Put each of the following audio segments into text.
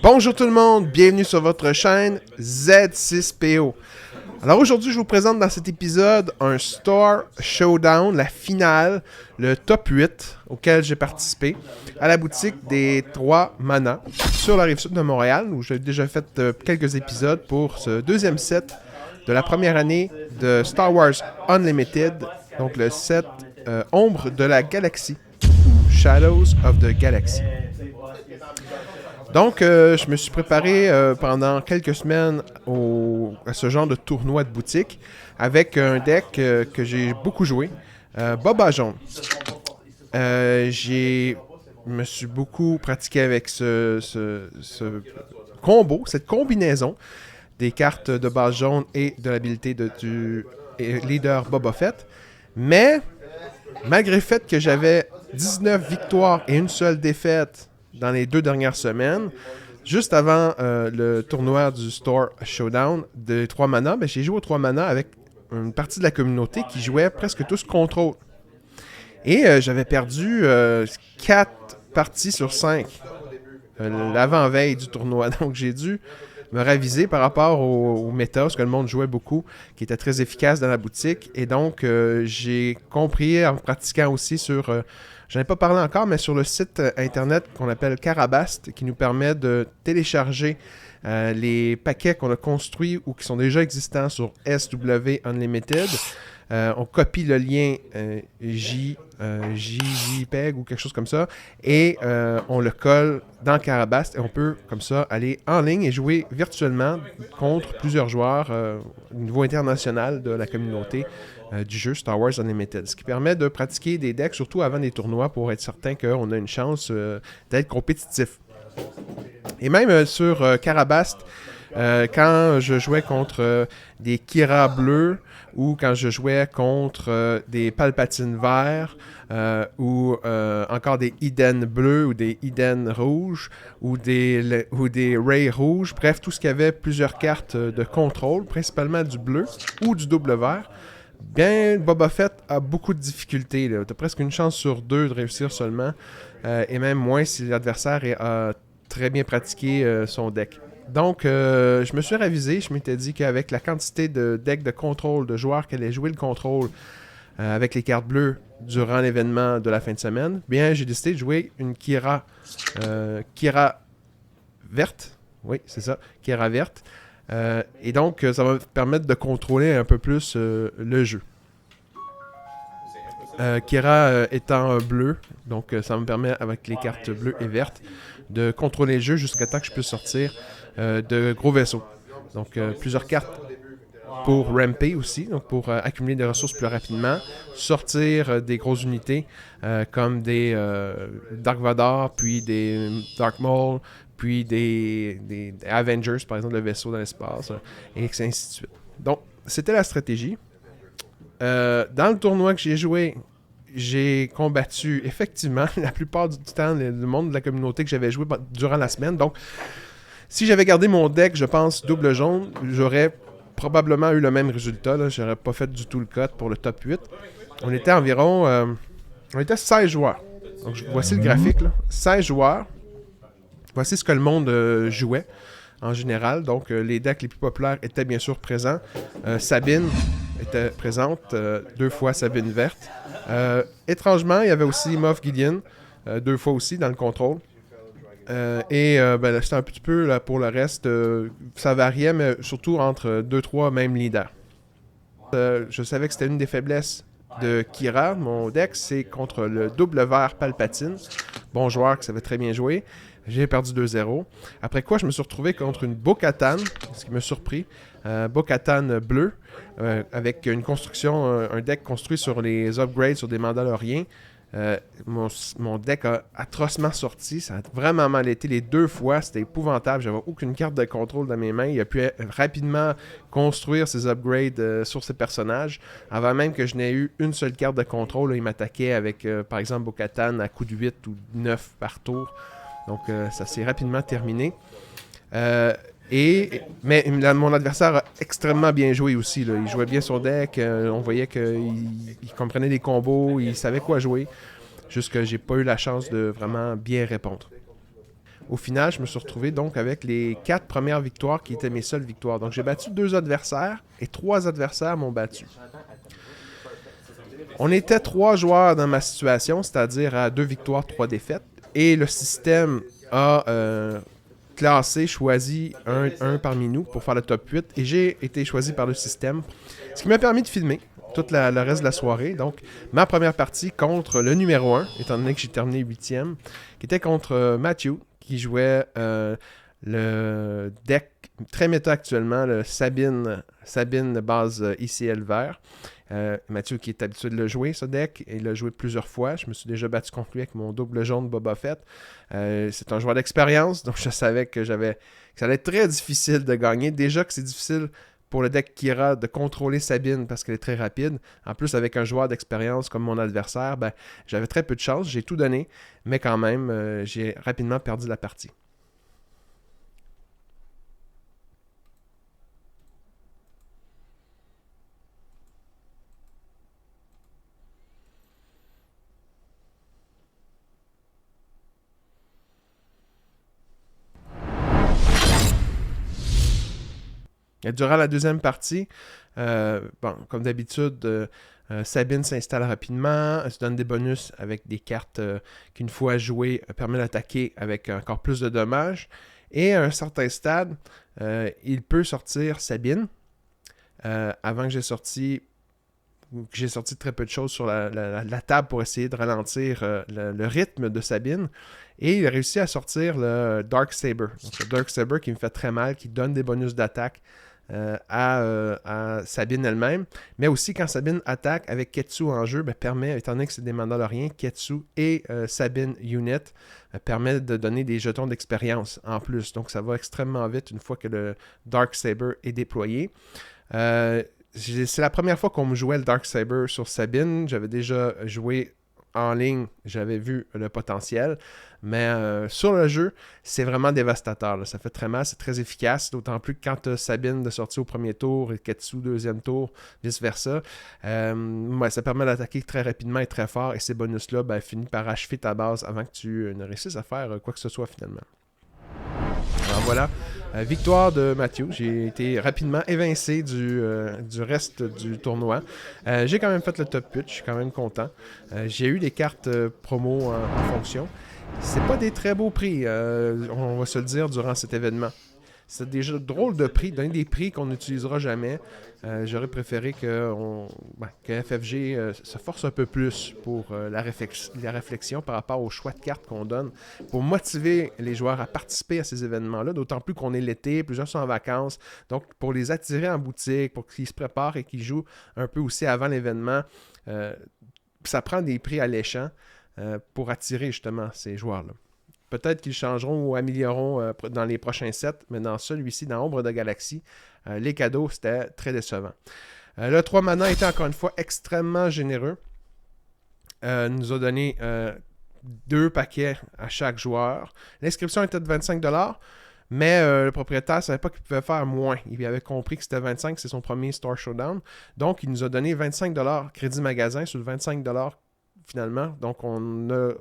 Bonjour tout le monde, bienvenue sur votre chaîne Z6PO. Alors aujourd'hui, je vous présente dans cet épisode un Store Showdown, la finale, le top 8 auquel j'ai participé à la boutique des 3 Manas sur la Rive-Sud de Montréal, où j'ai déjà fait quelques épisodes pour ce deuxième set de la première année de Star Wars Unlimited, donc le set Ombre de la Galaxie, ou Shadows of the Galaxy. Donc, je me suis préparé pendant quelques semaines à ce genre de tournoi de boutique avec un deck que j'ai beaucoup joué, Boba Jaune. Je me suis beaucoup pratiqué avec ce combo, cette combinaison des cartes de base jaune et de l'habilité du leader Boba Fett. Mais, malgré le fait que j'avais 19 victoires et une seule défaite dans les 2 dernières semaines, juste avant le tournoi du Store Showdown des 3 Manas, j'ai joué aux 3 Manas avec une partie de la communauté qui jouait presque tous contrôle. Et j'avais perdu 4 parties sur 5 l'avant-veille du tournoi. Donc j'ai dû me raviser par rapport au méta, ce que le monde jouait beaucoup, qui était très efficace dans la boutique. Et donc j'ai compris en pratiquant aussi sur... J'en ai pas parlé encore, mais sur le site internet qu'on appelle Carabast, qui nous permet de télécharger les paquets qu'on a construits ou qui sont déjà existants sur SW Unlimited. On copie le lien JPEG ou quelque chose comme ça et on le colle dans Carabast et on peut comme ça aller en ligne et jouer virtuellement contre plusieurs joueurs au niveau international de la communauté du jeu Star Wars Unlimited. Ce qui permet de pratiquer des decks, surtout avant des tournois, pour être certain qu'on a une chance d'être compétitif. Et même sur Carabast, quand je jouais contre des Kira bleus ou quand je jouais contre des Palpatine verts ou encore des Iden bleus ou des Iden rouges ou des Rey rouges, bref, tout ce qui avait plusieurs cartes de contrôle, principalement du bleu ou du double vert, bien, Boba Fett a beaucoup de difficultés. Tu as presque une chance sur 2 de réussir seulement, et même moins si l'adversaire a très bien pratiqué son deck. Donc, je me suis ravisé. Je m'étais dit qu'avec la quantité de decks de contrôle, de joueurs qui allaient jouer le contrôle avec les cartes bleues durant l'événement de la fin de semaine, bien, j'ai décidé de jouer une Kira verte. Oui, c'est ça, Kira verte. Et donc, ça va me permettre de contrôler un peu plus le jeu. Kira étant bleu, donc ça me permet, avec les cartes bleues et vertes, de contrôler le jeu jusqu'à temps que je puisse sortir de gros vaisseaux. Donc, plusieurs cartes pour ramper aussi, donc pour accumuler des ressources plus rapidement, sortir des grosses unités comme des Dark Vador, puis des Dark Maul, puis des Avengers, par exemple, le vaisseau dans l'espace, et ainsi de suite. Donc, c'était la stratégie. Dans le tournoi que j'ai joué, j'ai combattu effectivement la plupart du temps le monde de la communauté que j'avais joué durant la semaine. Donc, si j'avais gardé mon deck, je pense, double jaune, j'aurais probablement eu le même résultat. Là. J'aurais pas fait du tout le cut pour le top 8. On était environ... on était 16 joueurs. Donc, voici le graphique. Là. 16 joueurs. Voici ce que le monde jouait en général. Donc, les decks les plus populaires étaient bien sûr présents. Sabine était présente, 2 fois Sabine verte. Étrangement, il y avait aussi Moff Gideon, 2 fois aussi dans le contrôle. C'était un petit peu là, pour le reste, ça variait, mais surtout entre 2-3 mêmes leaders. Je savais que c'était une des faiblesses de Kira, mon deck, c'est contre le double vert Palpatine. Bon joueur qui savait très bien jouer. J'ai perdu 2-0. Après quoi, je me suis retrouvé contre une Bo-Katan, ce qui m'a surpris. Bo-Katan bleu, avec une construction, un deck construit sur les upgrades sur des Mandaloriens. Mon deck a atrocement sorti. Ça a vraiment mal été les 2 fois. C'était épouvantable. J'avais aucune carte de contrôle dans mes mains. Il a pu rapidement construire ses upgrades sur ses personnages. Avant même que je n'ai eu une seule carte de contrôle, là, il m'attaquait avec, par exemple, Bo-Katan à coup de 8 ou 9 par tour. Donc, ça s'est rapidement terminé. Mais mon adversaire a extrêmement bien joué aussi. Là. Il jouait bien son deck. On voyait qu'il comprenait les combos. Il savait quoi jouer. Juste que j'ai pas eu la chance de vraiment bien répondre. au final, je me suis retrouvé donc avec les 4 premières victoires qui étaient mes seules victoires. Donc j'ai battu 2 adversaires et 3 adversaires m'ont battu. On était 3 joueurs dans ma situation, c'est-à-dire à 2 victoires, 3 défaites. Et le système a choisi un parmi nous pour faire le top 8. Et j'ai été choisi par le système, ce qui m'a permis de filmer tout le reste de la soirée. Donc, ma première partie contre le numéro 1, étant donné que j'ai terminé 8e, qui était contre Matthew, qui jouait le deck très méta actuellement, le Sabine base ICL vert. Mathieu qui est habitué de le jouer, ce deck, et il l'a joué plusieurs fois. Je me suis déjà battu contre lui avec mon double jaune Boba Fett. C'est un joueur d'expérience, donc je savais que ça allait être très difficile de gagner. Déjà que c'est difficile pour le deck Kira de contrôler Sabine parce qu'elle est très rapide. En plus, avec un joueur d'expérience comme mon adversaire, j'avais très peu de chance. J'ai tout donné, mais quand même, j'ai rapidement perdu la partie. Et durant la deuxième partie, comme d'habitude, Sabine s'installe rapidement, elle se donne des bonus avec des cartes qu'une fois jouées permet d'attaquer avec encore plus de dommages. Et à un certain stade, il peut sortir Sabine. Avant que j'ai sorti très peu de choses sur la table pour essayer de ralentir le rythme de Sabine. Et il a réussi à sortir le Dark Saber. Donc, le Dark Saber qui me fait très mal, qui donne des bonus d'attaque à Sabine elle-même. Mais aussi, quand Sabine attaque avec Ketsu en jeu, permet, étant donné que c'est des Mandaloriens, Ketsu et Sabine Unit, permet de donner des jetons d'expérience en plus. Donc, ça va extrêmement vite une fois que le Dark Saber est déployé. C'est la première fois qu'on me jouait le Dark Saber sur Sabine. J'avais déjà joué en ligne, j'avais vu le potentiel. Mais sur le jeu, c'est vraiment dévastateur. Là. Ça fait très mal, c'est très efficace. D'autant plus que quand Sabine de sortir au premier tour et Ketsu deuxième tour, vice-versa, ça permet d'attaquer très rapidement et très fort. Et ces bonus-là finissent par achever ta base avant que tu ne réussisses à faire quoi que ce soit finalement. Alors voilà, victoire de Matthew. J'ai été rapidement évincé du reste du tournoi. J'ai quand même fait le top 8, je suis quand même content. J'ai eu des cartes promo en fonction. C'est pas des très beaux prix, on va se le dire, durant cet événement. C'est déjà drôle de prix, donner des prix qu'on n'utilisera jamais. J'aurais préféré que FFG se force un peu plus pour la réflexion par rapport aux choix de cartes qu'on donne, pour motiver les joueurs à participer à ces événements-là, d'autant plus qu'on est l'été, plusieurs sont en vacances. Donc, pour les attirer en boutique, pour qu'ils se préparent et qu'ils jouent un peu aussi avant l'événement, ça prend des prix alléchants pour attirer justement ces joueurs-là. Peut-être qu'ils changeront ou amélioreront dans les prochains sets, mais dans celui-ci, dans Ombre de Galaxie, les cadeaux, c'était très décevant. Le 3 mana était encore une fois extrêmement généreux. Nous a donné 2 paquets à chaque joueur. L'inscription était de 25$, mais le propriétaire ne savait pas qu'il pouvait faire moins. Il avait compris que c'était 25$, c'est son premier Star Showdown. Donc, il nous a donné 25$ crédit magasin sur le 25$ finalement. Donc, on a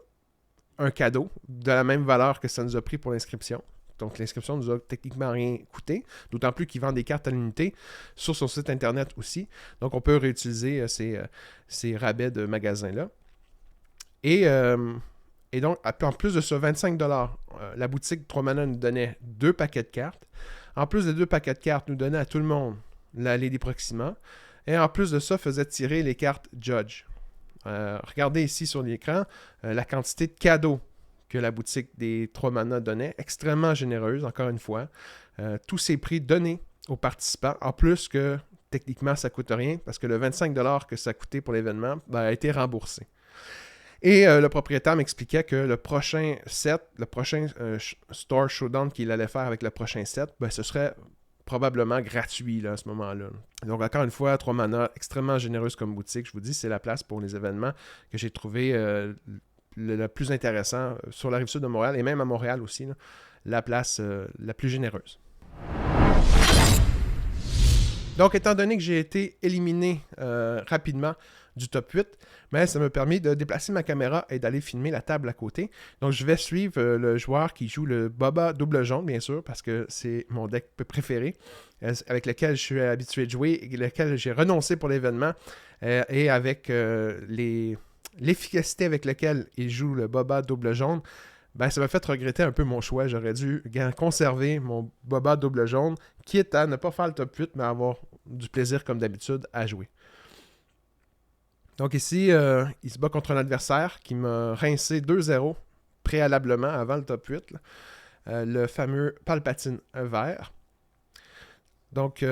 un cadeau de la même valeur que ça nous a pris pour l'inscription. Donc, l'inscription nous a techniquement rien coûté, d'autant plus qu'il vend des cartes à l'unité sur son site internet aussi. Donc, on peut réutiliser ces rabais de magasin-là. Et donc, en plus de ce 25$, la boutique 3 Mana nous donnait 2 paquets de cartes. En plus des 2 paquets de cartes, nous donnait à tout le monde la Lady Proxima. Et en plus de ça, faisait tirer les cartes Judge. Regardez ici sur l'écran la quantité de cadeaux que la boutique des 3 Mana donnait, extrêmement généreuse, encore une fois. Tous ces prix donnés aux participants, en plus que techniquement ça ne coûte rien, parce que le 25$ que ça coûtait pour l'événement a été remboursé. Et le propriétaire m'expliquait que le prochain set, le prochain Star Showdown qu'il allait faire avec le prochain set, ce serait probablement gratuit là, à ce moment-là. Donc, encore une fois, 3 Mana, extrêmement généreuse comme boutique. Je vous dis, c'est la place pour les événements que j'ai trouvé le plus intéressant sur la Rive-Sud de Montréal et même à Montréal aussi, là, la place la plus généreuse. Donc, étant donné que j'ai été éliminé rapidement du top 8, mais ça m'a permis de déplacer ma caméra et d'aller filmer la table à côté. Donc, je vais suivre le joueur qui joue le Boba double jaune, bien sûr, parce que c'est mon deck préféré, avec lequel je suis habitué de jouer et lequel j'ai renoncé pour l'événement, et avec l'efficacité avec laquelle il joue le Boba double jaune. Ben, ça m'a fait regretter un peu mon choix. J'aurais dû conserver mon Boba double jaune, quitte à ne pas faire le top 8, mais avoir du plaisir, comme d'habitude, à jouer. Donc ici, il se bat contre un adversaire qui m'a rincé 2-0 préalablement, avant le top 8. Le fameux Palpatine vert. Donc,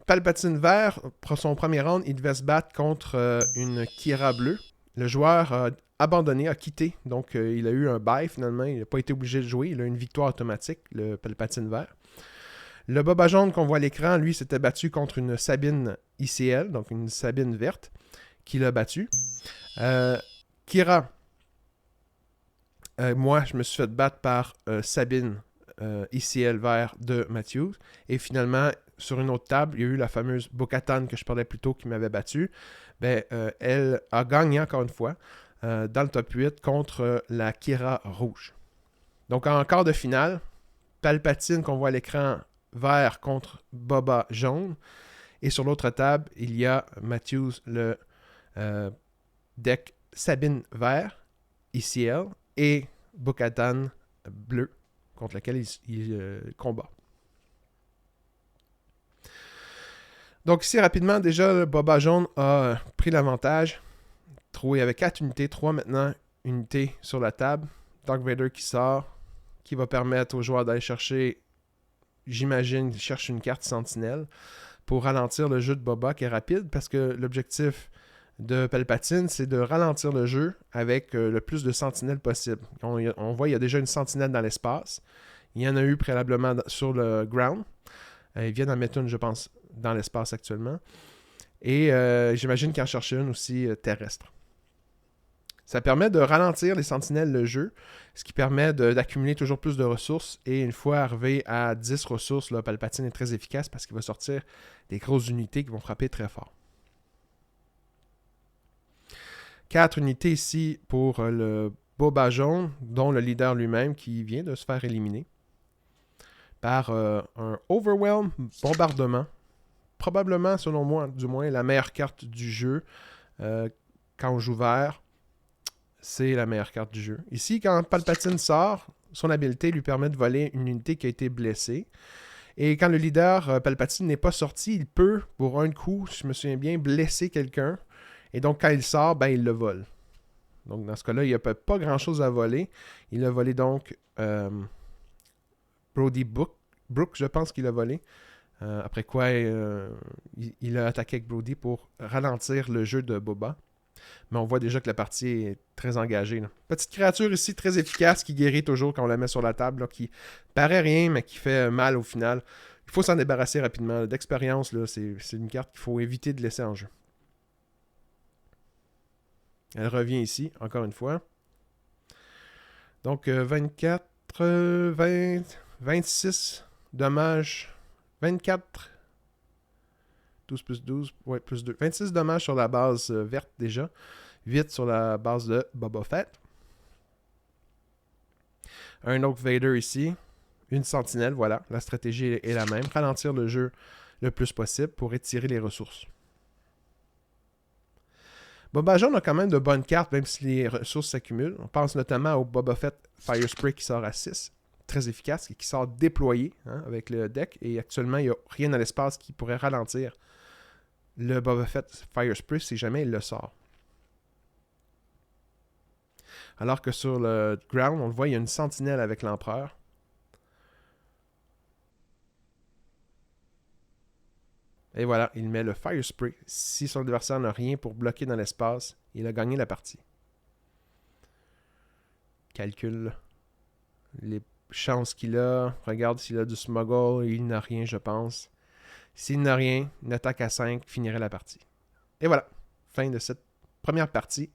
Palpatine vert, pour son premier round, il devait se battre contre une Kira bleue. Le joueur a abandonné, a quitté. Donc, il a eu un bye finalement. Il n'a pas été obligé de jouer. Il a eu une victoire automatique, le Palpatine vert. Le Boba jaune qu'on voit à l'écran, lui, s'était battu contre une Sabine ICL, donc une Sabine verte, qui l'a battu. Kira, moi, je me suis fait battre par Sabine ICL vert de Matthews. Et finalement, sur une autre table, il y a eu la fameuse Bo-Katan que je parlais plus tôt qui m'avait battu. Ben, elle a gagné encore une fois dans le top 8 contre la Kira rouge. Donc en quart de finale, Palpatine qu'on voit à l'écran vert contre Boba jaune. Et sur l'autre table, il y a Matthews, le deck Sabine vert, ICL, et Bo-Katan bleu, contre lequel il combat. Donc ici, rapidement, déjà, le Boba jaune a pris l'avantage. Il y avait 4 unités, 3 maintenant unités sur la table. Dark Vader qui sort, qui va permettre aux joueurs d'aller chercher, j'imagine, il cherche une carte sentinelle pour ralentir le jeu de Boba qui est rapide, parce que l'objectif de Palpatine, c'est de ralentir le jeu avec le plus de sentinelles possible. On voit, il y a déjà une sentinelle dans l'espace. Il y en a eu préalablement sur le ground. Ils viennent en mettre une, je pense, dans l'espace actuellement. Et j'imagine qu'il en cherche une aussi terrestre. Ça permet de ralentir les sentinelles le jeu, ce qui permet d'accumuler toujours plus de ressources. Et une fois arrivé à 10 ressources, là, Palpatine est très efficace parce qu'il va sortir des grosses unités qui vont frapper très fort. 4 unités ici pour le Boba jaune, dont le leader lui-même qui vient de se faire éliminer par un Overwhelm bombardement. Probablement, selon moi, du moins, la meilleure carte du jeu. Quand on joue vert, c'est la meilleure carte du jeu. Ici, quand Palpatine sort, son habilité lui permet de voler une unité qui a été blessée. Et quand le leader Palpatine n'est pas sorti, il peut, pour un coup, si je me souviens bien, blesser quelqu'un. Et donc, quand il sort, ben, il le vole. Donc, dans ce cas-là, il n'y a pas grand-chose à voler. Il a volé donc Brody Brooke, je pense qu'il a volé. Après quoi, il a attaqué avec Brody pour ralentir le jeu de Boba. Mais on voit déjà que la partie est très engagée. Là. Petite créature ici, très efficace, qui guérit toujours quand on la met sur la table, là, qui paraît rien, mais qui fait mal au final. Il faut s'en débarrasser rapidement. D'expérience, là, c'est une carte qu'il faut éviter de laisser en jeu. Elle revient ici, encore une fois. Donc, 24, 20, 26 dommages. 24... 12 plus 12, ouais, plus 2. 26 dommages sur la base verte déjà. 8 sur la base de Boba Fett. Un autre Vader ici. Une sentinelle, voilà. La stratégie est la même. Ralentir le jeu le plus possible pour étirer les ressources. Boba jaune a quand même de bonnes cartes, même si les ressources s'accumulent. On pense notamment au Boba Fett Fire Spray qui sort à 6. Très efficace et qui sort déployé avec le deck. Et actuellement, il n'y a rien dans l'espace qui pourrait ralentir le Boba Fett Fire Spray si jamais il le sort. Alors que sur le ground, on le voit, il y a une sentinelle avec l'empereur. Et voilà, il met le Fire Spray. Si son adversaire n'a rien pour bloquer dans l'espace, il a gagné la partie. Calcule les chances qu'il a. Regarde s'il a du smuggle. Il n'a rien, je pense. S'il n'a rien, une attaque à 5 finirait la partie. Et voilà, fin de cette première partie.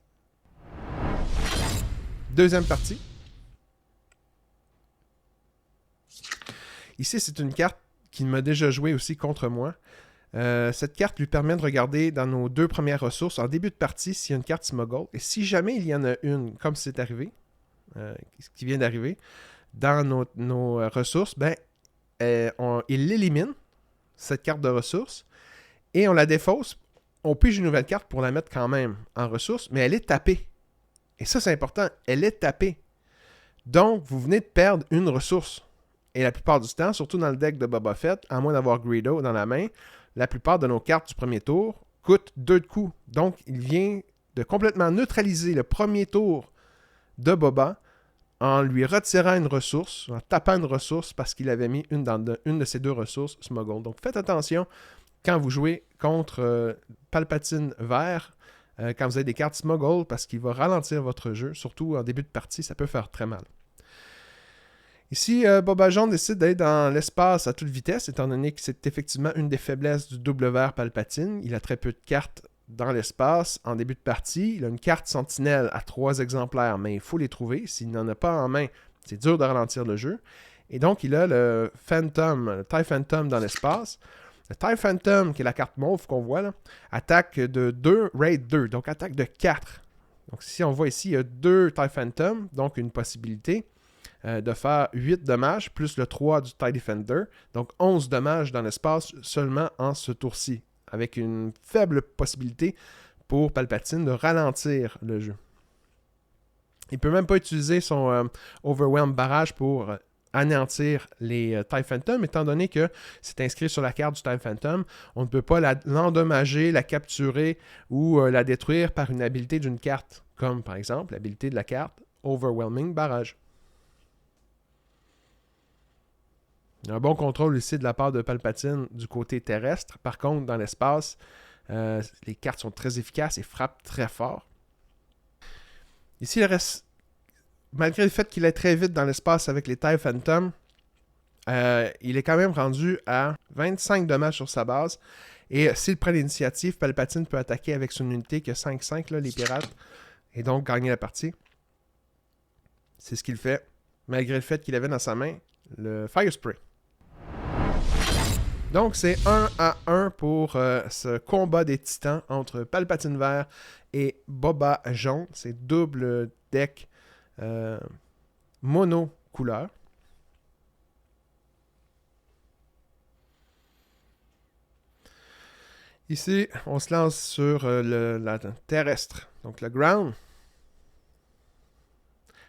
Deuxième partie. Ici, c'est une carte qui m'a déjà joué aussi contre moi. Cette carte lui permet de regarder dans nos 2 premières ressources en début de partie s'il y a une carte smuggle. Et si jamais il y en a une, comme c'est arrivé, ce qui vient d'arriver, dans nos ressources, il l'élimine, cette carte de ressources, et on la défausse. On pige une nouvelle carte pour la mettre quand même en ressources, mais elle est tapée. Et ça, c'est important, elle est tapée. Donc, vous venez de perdre une ressource. Et la plupart du temps, surtout dans le deck de Boba Fett, à moins d'avoir Greedo dans la main, la plupart de nos cartes du premier tour coûtent 2 de coups. Donc, il vient de complètement neutraliser le premier tour de Boba en lui retirant une ressource, en tapant une ressource parce qu'il avait mis une de ses 2 ressources smuggle. Donc, faites attention quand vous jouez contre Palpatine vert, quand vous avez des cartes smuggle, parce qu'il va ralentir votre jeu, surtout en début de partie, ça peut faire très mal. Ici, Boba Jaune décide d'aller dans l'espace à toute vitesse, étant donné que c'est effectivement une des faiblesses du double vert Palpatine. Il a très peu de cartes dans l'espace en début de partie. Il a une carte sentinelle à 3 exemplaires, mais il faut les trouver. S'il n'en a pas en main, c'est dur de ralentir le jeu. Et donc, il a le Phantom, le TIE Phantom dans l'espace. Le TIE Phantom, qui est la carte mauve qu'on voit là, attaque de 2, raid 2, donc attaque de 4. Donc si on voit ici, il y a 2 TIE Phantom, donc une possibilité de faire 8 dommages, plus le 3 du TIE Defender, donc 11 dommages dans l'espace seulement en ce tour-ci, avec une faible possibilité pour Palpatine de ralentir le jeu. Il ne peut même pas utiliser son Overwhelm Barrage pour anéantir les TIE Phantom, étant donné que c'est inscrit sur la carte du TIE Phantom, on ne peut pas l'endommager, la capturer ou la détruire par une habilité d'une carte, comme par exemple l'habilité de la carte Overwhelming Barrage. Il y a un bon contrôle ici de la part de Palpatine du côté terrestre. Par contre, dans l'espace, les cartes sont très efficaces et frappent très fort. Ici, il reste, malgré le fait qu'il est très vite dans l'espace avec les TIE Phantom, il est quand même rendu à 25 dommages sur sa base. Et s'il prend l'initiative, Palpatine peut attaquer avec son unité qui a 5-5, là, les pirates, et donc gagner la partie. C'est ce qu'il fait, malgré le fait qu'il avait dans sa main le Fire Spray. Donc, c'est 1-1 pour ce combat des titans entre Palpatine vert et Boba jaune. C'est double deck mono couleur. Ici, on se lance sur la terrestre, donc le ground.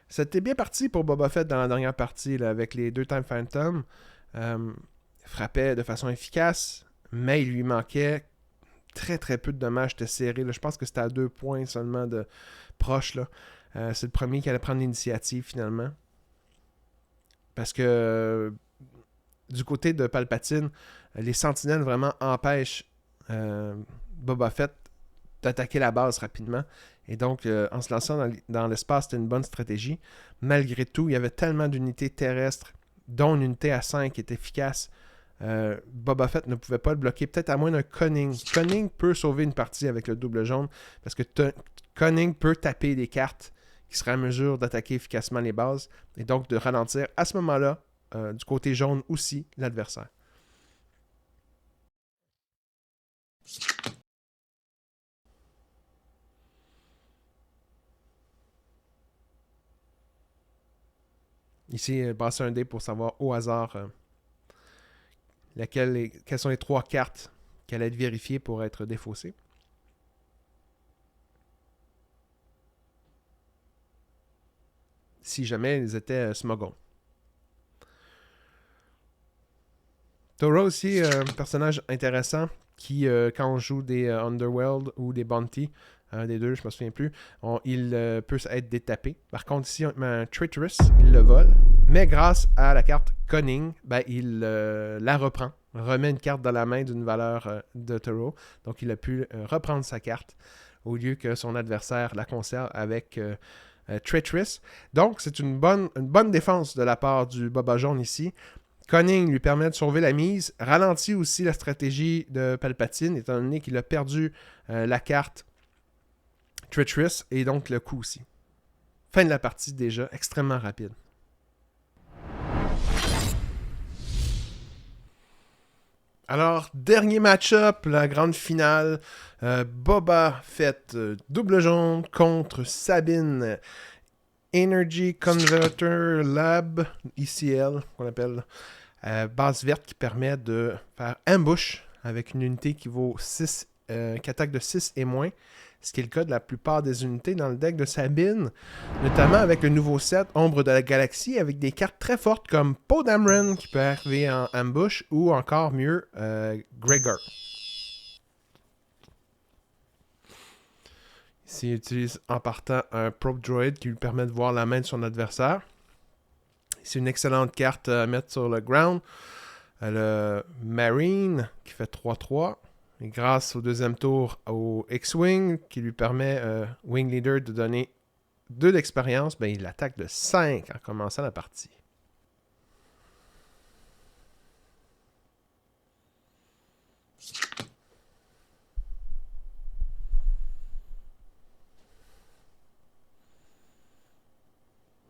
C'était bien parti pour Boba Fett dans la dernière partie, là, avec les 2 TIE Phantom. Frappait de façon efficace, mais il lui manquait très très peu de dommages. C'était serré. Là. Je pense que c'était à 2 points seulement de proche. Là. C'est le premier qui allait prendre l'initiative finalement. Parce que du côté de Palpatine, les sentinelles vraiment empêchent Boba Fett d'attaquer la base rapidement. Et donc, en se lançant dans l'espace, c'était une bonne stratégie. Malgré tout, il y avait tellement d'unités terrestres, dont une unité à 5 qui est efficace. Boba Fett ne pouvait pas le bloquer, peut-être à moins d'un Cunning. Cunning peut sauver une partie avec le double jaune, parce que Cunning peut taper des cartes qui seraient à mesure d'attaquer efficacement les bases, et donc de ralentir à ce moment-là, du côté jaune aussi, l'adversaire. Ici, passer un dé pour savoir au hasard quelles sont les 3 cartes qui allaient être vérifiées pour être défaussées. Si jamais ils étaient smuggle. Toro aussi, un personnage intéressant qui, quand on joue des Underworld ou des Bounty, des deux, je me souviens plus, il peut être détapé. Par contre, ici, on met un Traitorous, il le vole. Mais grâce à la carte Cunning, il la reprend. Remet une carte dans la main d'une valeur de Toro. Donc, il a pu reprendre sa carte au lieu que son adversaire la conserve avec Traitorous. Donc, c'est une bonne défense de la part du Boba jaune ici. Cunning lui permet de sauver la mise, ralentit aussi la stratégie de Palpatine, étant donné qu'il a perdu la carte Traitorous et donc le coup aussi. Fin de la partie déjà, extrêmement rapide. Alors, dernier match-up, la grande finale. Boba Fett, double jaune contre Sabine. Energy Converter Lab, ICL, qu'on appelle. Base verte qui permet de faire ambush avec une unité qui vaut 6, qui attaque de 6 et moins. Ce qui est le cas de la plupart des unités dans le deck de Sabine, notamment avec le nouveau set Ombre de la Galaxie, avec des cartes très fortes comme Poe Dameron qui peut arriver en ambush, ou encore mieux, Gregor. Ici, il utilise en partant un Probe Droid qui lui permet de voir la main de son adversaire. C'est une excellente carte à mettre sur le ground. Le Marine qui fait 3-3. Et grâce au deuxième tour au X-Wing qui lui permet, Wing Leader, de donner 2 d'expérience, ben, il attaque de 5 en commençant la partie.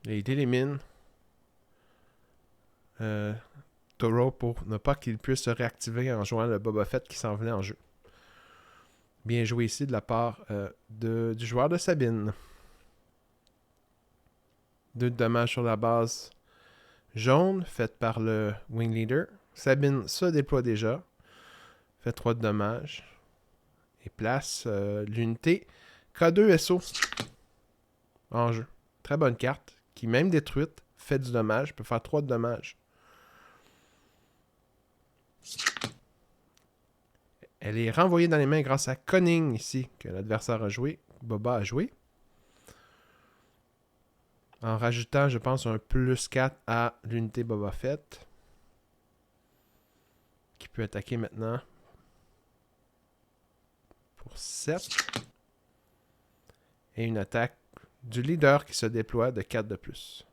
Et il élimine Toro pour ne pas qu'il puisse se réactiver en jouant le Boba Fett qui s'en venait en jeu. Bien joué ici de la part du joueur de Sabine. 2 dommages sur la base jaune, faite par le Wing Leader. Sabine se déploie déjà. Fait 3 de dommages. Et place l'unité K2SO en jeu. Très bonne carte, qui même détruite, fait du dommage, peut faire 3 de dommages. Elle est renvoyée dans les mains grâce à Conning ici, que l'adversaire a joué, Boba a joué. En rajoutant, je pense, un plus 4 à l'unité Boba Fett. Qui peut attaquer maintenant pour 7. Et une attaque du leader qui se déploie de 4 de plus.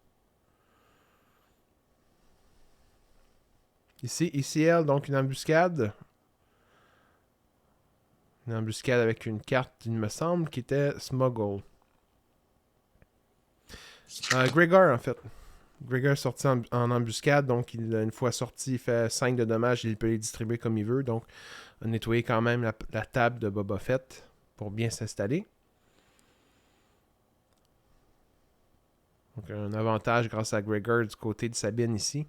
Ici, ICL, donc une embuscade. Une embuscade avec une carte, il me semble, qui était Smuggle. Gregor, en fait. Gregor est sorti en embuscade, donc une fois sorti, il fait 5 de dommages, il peut les distribuer comme il veut. Donc, on a nettoyé quand même la table de Boba Fett pour bien s'installer. Donc, un avantage grâce à Gregor du côté de Sabine ici.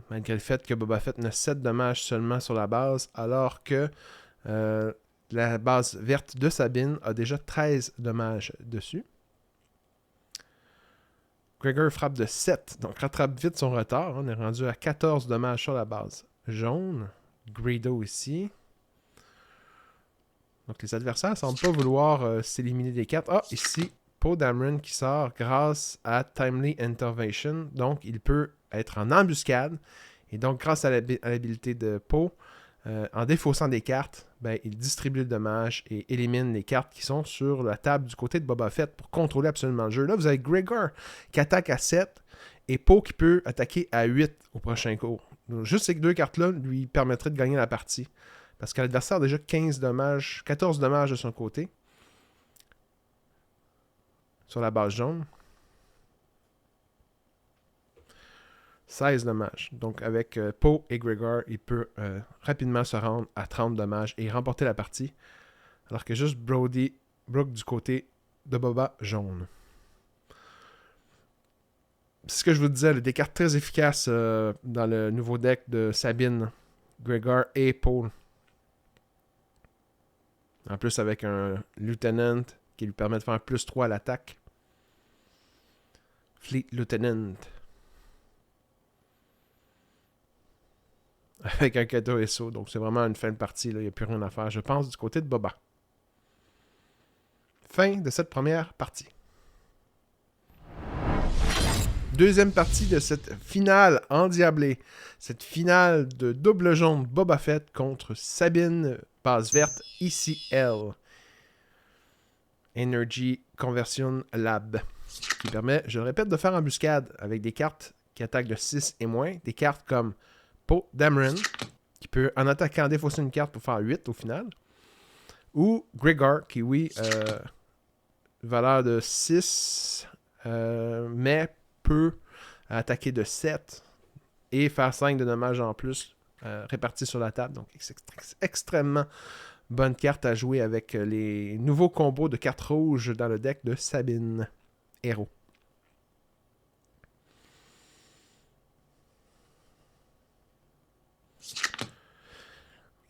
Malgré le fait que Boba Fett n'a 7 dommages seulement sur la base, alors que la base verte de Sabine a déjà 13 dommages dessus. Gregor frappe de 7, donc rattrape vite son retard. On est rendu à 14 dommages sur la base jaune. Greedo ici. Donc les adversaires ne semblent pas vouloir s'éliminer des cartes. Ah, ici, Poe Dameron qui sort grâce à Timely Intervention. Donc il peut être en embuscade. Et donc grâce à l'habilité de Poe, en défaussant des cartes, ben, il distribue le dommage et élimine les cartes qui sont sur la table du côté de Boba Fett pour contrôler absolument le jeu. Là, vous avez Gregor qui attaque à 7 et Poe qui peut attaquer à 8 au prochain cours. Donc, juste ces 2 cartes-là lui permettraient de gagner la partie. Parce que l'adversaire a déjà 15 dommages, 14 dommages de son côté. Sur la base jaune. 16 dommages. Donc avec Poe et Gregor, il peut rapidement se rendre à 30 dommages et remporter la partie. Alors que juste Brooke du côté de Boba jaune. C'est ce que je vous disais, des cartes très efficaces dans le nouveau deck de Sabine, Gregor et Poe. En plus avec un Lieutenant qui lui permet de faire plus 3 à l'attaque. Fleet Lieutenant. Avec un K2SO. Donc c'est vraiment une fin de partie. Il n'y a plus rien à faire, je pense, du côté de Boba. Fin de cette première partie. Deuxième partie de cette finale endiablée. Cette finale de double jaune Boba Fett contre Sabine, base verte, ICL. Energy Conversion Lab. Qui permet, je le répète, de faire embuscade avec des cartes qui attaquent de 6 et moins. Des cartes comme Poe Dameron, qui peut en attaquant défausser une carte pour faire 8 au final. Ou Gregor, qui oui, valeur de 6, mais peut attaquer de 7 et faire 5 de dommages en plus répartis sur la table. Donc, c'est extrêmement bonne carte à jouer avec les nouveaux combos de cartes rouges dans le deck de Sabine Héros.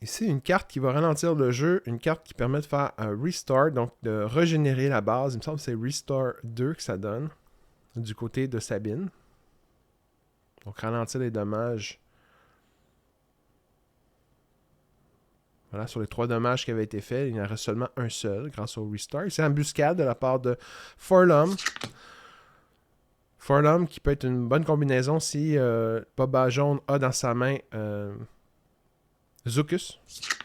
Ici, une carte qui va ralentir le jeu, une carte qui permet de faire un restart, donc de régénérer la base. Il me semble que c'est Restart 2 que ça donne, du côté de Sabine. Donc, ralentir les dommages. Voilà, sur les 3 dommages qui avaient été faits, il y en reste seulement un seul grâce au restart. C'est embuscade de la part de Forlum. Forlum qui peut être une bonne combinaison si Boba Jaune a dans sa main Zucus,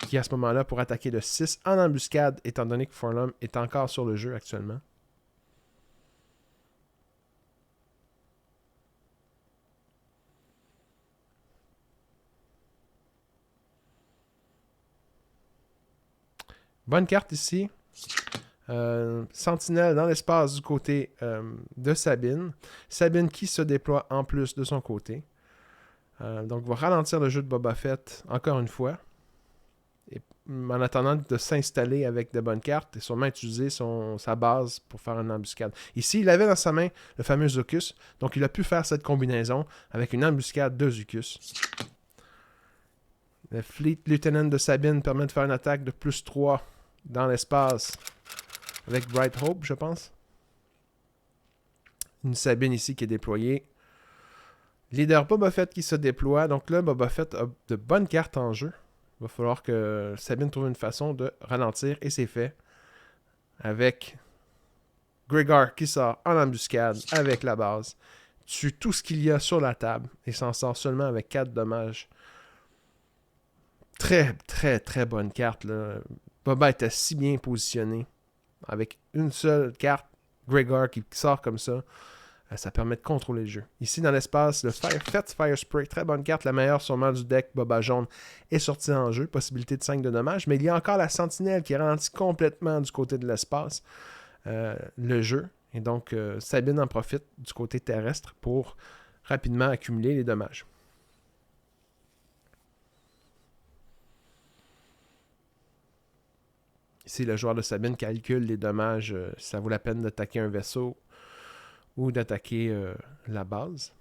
qui à ce moment-là pour attaquer de 6 en embuscade, étant donné que Forlum est encore sur le jeu actuellement. Bonne carte ici. Sentinelle dans l'espace du côté de Sabine. Sabine qui se déploie en plus de son côté. Donc va ralentir le jeu de Boba Fett encore une fois. Et, en attendant de s'installer avec de bonnes cartes et sûrement utiliser sa base pour faire une embuscade. Ici, il avait dans sa main le fameux Zucus. Donc il a pu faire cette combinaison avec une embuscade de Zucus. Le Fleet Lieutenant de Sabine permet de faire une attaque de plus 3 dans l'espace avec Bright Hope, je pense. Une Sabine ici qui est déployée. Leader Boba Fett qui se déploie. Donc là, Boba Fett a de bonnes cartes en jeu. Il va falloir que Sabine trouve une façon de ralentir. Et c'est fait. Avec Gregor qui sort en embuscade avec la base. Tue tout ce qu'il y a sur la table. Et s'en sort seulement avec 4 dommages. Très, très, très bonne carte, là. Boba était si bien positionné. Avec une seule carte, Gregor qui sort comme ça, ça permet de contrôler le jeu. Ici, dans l'espace, le Fett Fire Spray, très bonne carte, la meilleure sûrement du deck Boba Jaune, est sortie en jeu. Possibilité de 5 de dommages, mais il y a encore la Sentinelle qui ralentit complètement du côté de l'espace le jeu. Et donc, Sabine en profite du côté terrestre pour rapidement accumuler les dommages. Ici, le joueur de Sabine calcule les dommages, si ça vaut la peine d'attaquer un vaisseau ou d'attaquer la base.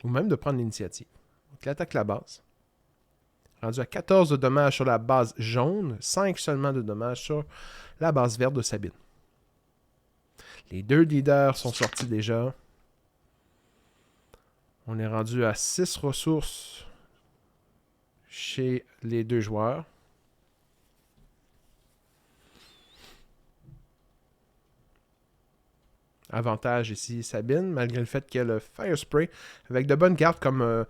Ou même de prendre l'initiative. Donc, il attaque la base. Rendu à 14 de dommages sur la base jaune, 5 seulement de dommages sur la base verte de Sabine. Les 2 leaders sont sortis déjà. On est rendu à 6 ressources chez les 2 joueurs. Avantage ici, Sabine, malgré le fait qu'elle a le Fire Spray, avec de bonnes cartes comme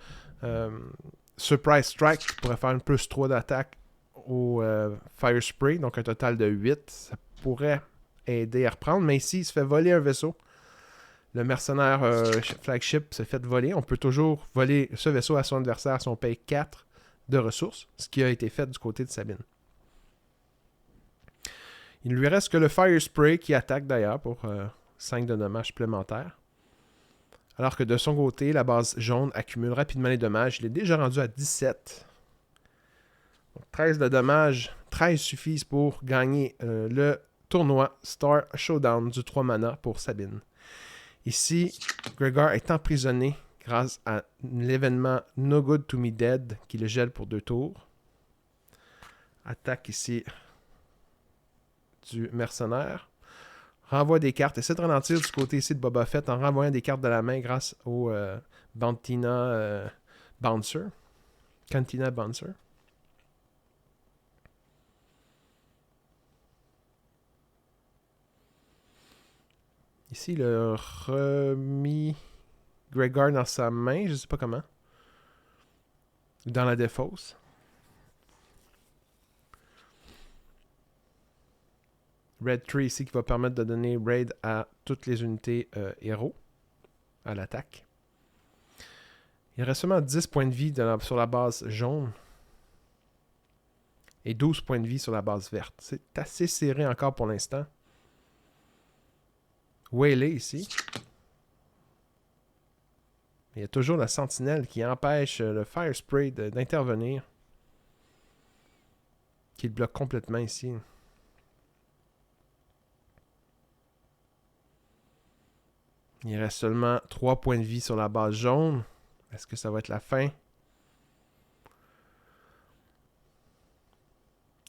Surprise Strike, qui pourrait faire une plus 3 d'attaque au Fire Spray, donc un total de 8. Ça pourrait aider à reprendre, mais ici, il se fait voler un vaisseau. Le mercenaire flagship se fait voler. On peut toujours voler ce vaisseau à son adversaire si on paye 4 de ressources, ce qui a été fait du côté de Sabine. Il lui reste que le Fire Spray qui attaque d'ailleurs pour 5 de dommages supplémentaires. Alors que de son côté, la base jaune accumule rapidement les dommages. Il est déjà rendu à 17. Donc 13 de dommages. 13 suffisent pour gagner le tournoi Star Showdown du 3 mana pour Sabine. Ici, Gregor est emprisonné grâce à l'événement No Good to Me Dead qui le gèle pour 2 tours. Attaque ici du mercenaire. Renvoie des cartes. Essaie de ralentir du côté ici de Boba Fett en renvoyant des cartes de la main grâce au Bantina Bouncer. Cantina Bouncer. Ici, il a remis Gregor dans sa main. Je ne sais pas comment. Dans la défausse. Red Tree ici qui va permettre de donner raid à toutes les unités héros à l'attaque. Il reste seulement 10 points de vie sur la base jaune et 12 points de vie sur la base verte. C'est assez serré encore pour l'instant. Waylay ici. Il y a toujours la sentinelle qui empêche le Fire Spray d'intervenir. Qui le bloque complètement ici. Il reste seulement 3 points de vie sur la base jaune. Est-ce que ça va être la fin?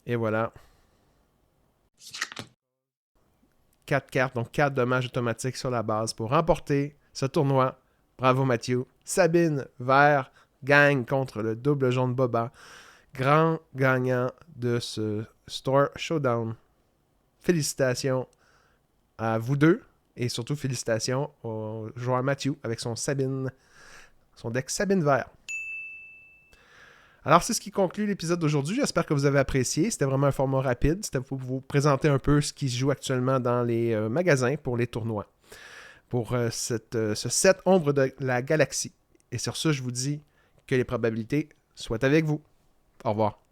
Et voilà. 4 cartes, donc 4 dommages automatiques sur la base pour remporter ce tournoi. Bravo Mathieu. Sabine Vert gagne contre le double jaune Boba. Grand gagnant de ce Store Showdown. Félicitations à vous deux. Et surtout félicitations au joueur Mathieu avec son deck Sabine Vert. Alors, c'est ce qui conclut l'épisode d'aujourd'hui. J'espère que vous avez apprécié. C'était vraiment un format rapide. C'était pour vous présenter un peu ce qui se joue actuellement dans les magasins pour les tournois. Pour ce set Ombre de la Galaxie. Et sur ce, je vous dis que les probabilités soient avec vous. Au revoir.